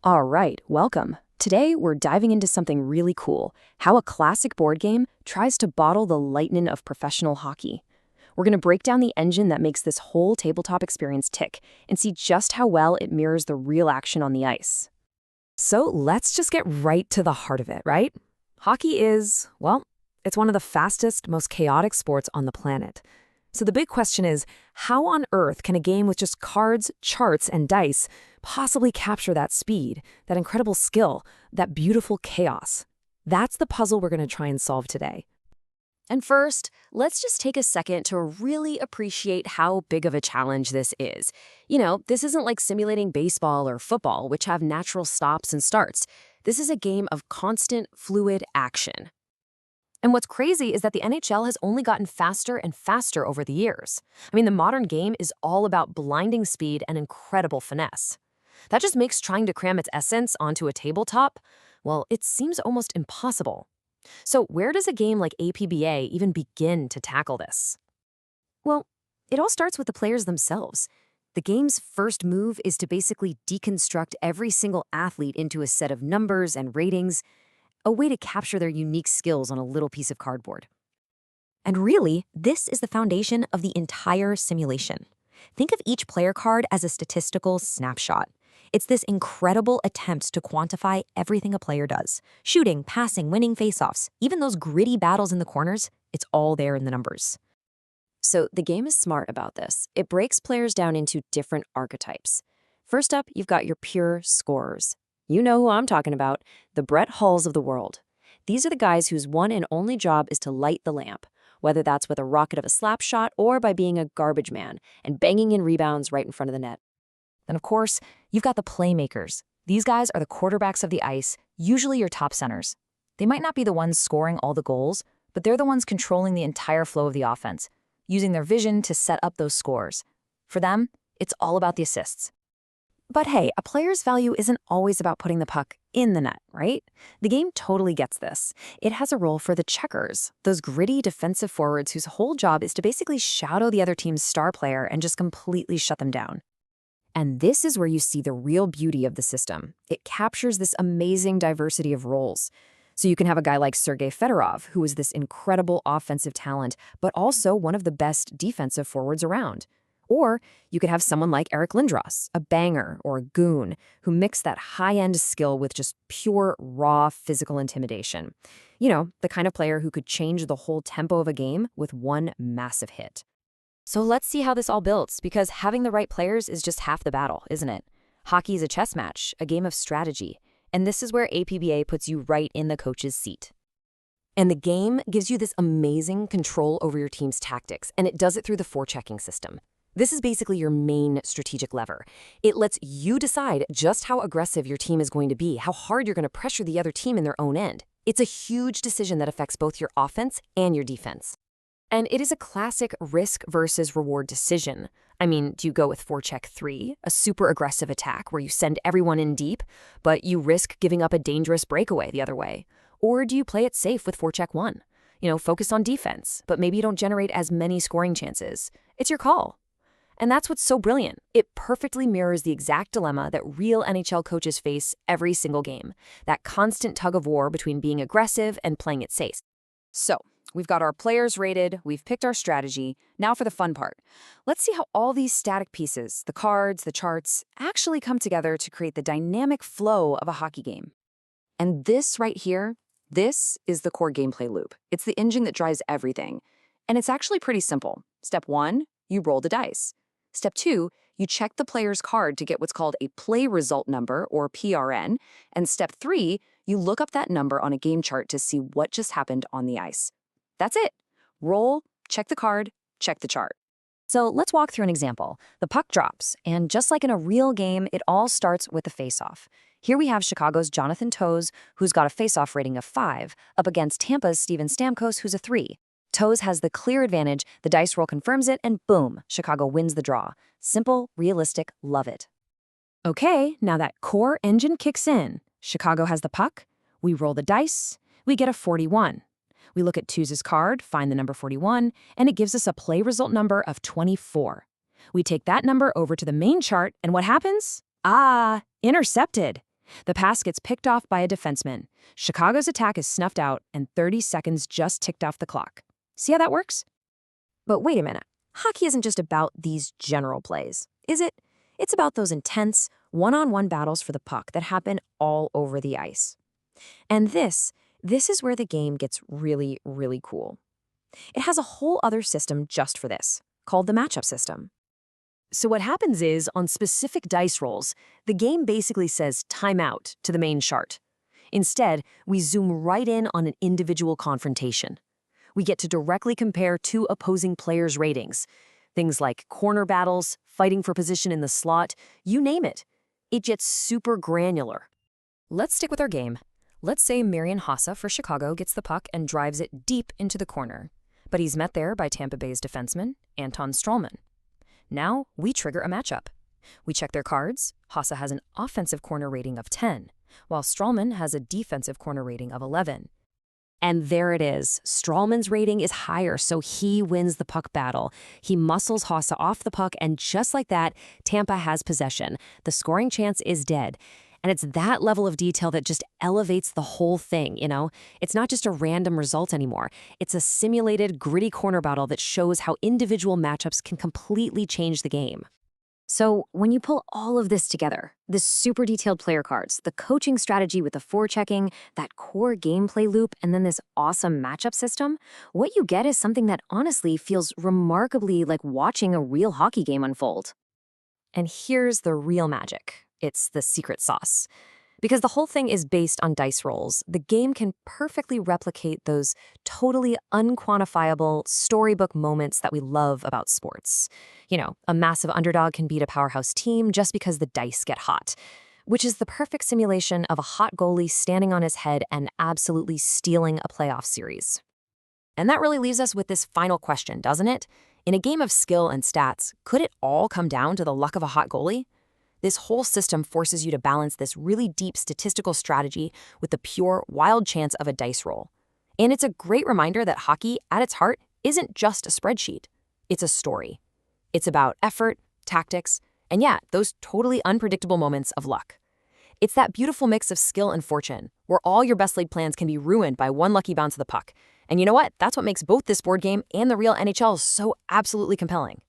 All right, welcome. Today, we're diving into something really cool, how a classic board game tries to bottle the lightning of professional hockey. We're going to break down the engine that makes this whole tabletop experience tick and see just how well it mirrors the real action on the ice. So let's just get right to the heart of it, right? Hockey is, well, it's one of the fastest, most chaotic sports on the planet. So the big question is, how on earth can a game with just cards, charts, and dice possibly capture that speed, that incredible skill, that beautiful chaos? That's the puzzle we're going to try and solve today. And first, let's just take a second to really appreciate how big of a challenge this is. You know, this isn't like simulating baseball or football, which have natural stops and starts. This is a game of constant, fluid action. And what's crazy is that the NHL has only gotten faster and faster over the years. I mean, the modern game is all about blinding speed and incredible finesse. That just makes trying to cram its essence onto a tabletop, well, it seems almost impossible. So where does a game like APBA even begin to tackle this? Well, it all starts with the players themselves. The game's first move is to basically deconstruct every single athlete into a set of numbers and ratings, a way to capture their unique skills on a little piece of cardboard. And really, this is the foundation of the entire simulation. Think of each player card as a statistical snapshot. It's this incredible attempt to quantify everything a player does. Shooting, passing, winning faceoffs, even those gritty battles in the corners, it's all there in the numbers. So the game is smart about this. It breaks players down into different archetypes. First up, you've got your pure scorers. You know who I'm talking about, the Brett Hulls of the world. These are the guys whose one and only job is to light the lamp, whether that's with a rocket of a slap shot or by being a garbage man and banging in rebounds right in front of the net. Then, of course, you've got the playmakers. These guys are the quarterbacks of the ice, usually your top centers. They might not be the ones scoring all the goals, but they're the ones controlling the entire flow of the offense, using their vision to set up those scores. For them, it's all about the assists. But hey, a player's value isn't always about putting the puck in the net, right? The game totally gets this. It has a role for the checkers, those gritty defensive forwards whose whole job is to basically shadow the other team's star player and just completely shut them down. And this is where you see the real beauty of the system. It captures this amazing diversity of roles. So you can have a guy like Sergei Fedorov, who is this incredible offensive talent, but also one of the best defensive forwards around. Or you could have someone like Eric Lindros, a banger or a goon, who mix that high-end skill with just pure, raw physical intimidation. You know, the kind of player who could change the whole tempo of a game with one massive hit. So let's see how this all builds, because having the right players is just half the battle, isn't it? Hockey is a chess match, a game of strategy, and this is where APBA puts you right in the coach's seat. And the game gives you this amazing control over your team's tactics, and it does it through the forechecking system. This is basically your main strategic lever. It lets you decide just how aggressive your team is going to be, how hard you're going to pressure the other team in their own end. It's a huge decision that affects both your offense and your defense. And it is a classic risk versus reward decision. I mean, do you go with forecheck 3, a super aggressive attack where you send everyone in deep, but you risk giving up a dangerous breakaway the other way? Or do you play it safe with forecheck 1? You know, focus on defense, but maybe you don't generate as many scoring chances. It's your call. And that's what's so brilliant. It perfectly mirrors the exact dilemma that real NHL coaches face every single game, that constant tug of war between being aggressive and playing it safe. So, we've got our players rated, we've picked our strategy. Now for the fun part. Let's see how all these static pieces, the cards, the charts, actually come together to create the dynamic flow of a hockey game. And this right here, this is the core gameplay loop. It's the engine that drives everything. And it's actually pretty simple. Step 1, you roll the dice. Step 2, you check the player's card to get what's called a play result number, or PRN. And step 3, you look up that number on a game chart to see what just happened on the ice. That's it. Roll, check the card, check the chart. So let's walk through an example. The puck drops, and just like in a real game, it all starts with a face-off. Here we have Chicago's Jonathan Toews, who's got a face-off rating of 5, up against Tampa's Steven Stamkos, who's a 3. Toews has the clear advantage, the dice roll confirms it, and boom, Chicago wins the draw. Simple, realistic, love it. Okay, now that core engine kicks in. Chicago has the puck, we roll the dice, we get a 41. We look at Toews' card, find the number 41, and it gives us a play result number of 24. We take that number over to the main chart, and what happens? Intercepted. The pass gets picked off by a defenseman. Chicago's attack is snuffed out, and 30 seconds just ticked off the clock. See how that works? But wait a minute. Hockey isn't just about these general plays, is it? It's about those intense, one-on-one battles for the puck that happen all over the ice. And this is where the game gets really, really cool. It has a whole other system just for this, called the matchup system. So what happens is, on specific dice rolls, the game basically says timeout to the main chart. Instead, we zoom right in on an individual confrontation. We get to directly compare two opposing players' ratings. Things like corner battles, fighting for position in the slot, you name it. It gets super granular. Let's stick with our game. Let's say Marian Hossa for Chicago gets the puck and drives it deep into the corner. But he's met there by Tampa Bay's defenseman, Anton Stralman. Now, we trigger a matchup. We check their cards. Hossa has an offensive corner rating of 10, while Stralman has a defensive corner rating of 11. And there it is. Stralman's rating is higher, so he wins the puck battle. He muscles Hossa off the puck, and just like that, Tampa has possession. The scoring chance is dead. And it's that level of detail that just elevates the whole thing, you know? It's not just a random result anymore. It's a simulated, gritty corner battle that shows how individual matchups can completely change the game. So when you pull all of this together, the super detailed player cards, the coaching strategy with the forechecking, that core gameplay loop, and then this awesome matchup system, what you get is something that honestly feels remarkably like watching a real hockey game unfold. And here's the real magic. It's the secret sauce. Because the whole thing is based on dice rolls, the game can perfectly replicate those totally unquantifiable storybook moments that we love about sports. You know, a massive underdog can beat a powerhouse team just because the dice get hot, which is the perfect simulation of a hot goalie standing on his head and absolutely stealing a playoff series. And that really leaves us with this final question, doesn't it? In a game of skill and stats, could it all come down to the luck of a hot goalie? This whole system forces you to balance this really deep statistical strategy with the pure, wild chance of a dice roll. And it's a great reminder that hockey, at its heart, isn't just a spreadsheet. It's a story. It's about effort, tactics, and yeah, those totally unpredictable moments of luck. It's that beautiful mix of skill and fortune, where all your best laid plans can be ruined by one lucky bounce of the puck. And you know what? That's what makes both this board game and the real NHL so absolutely compelling.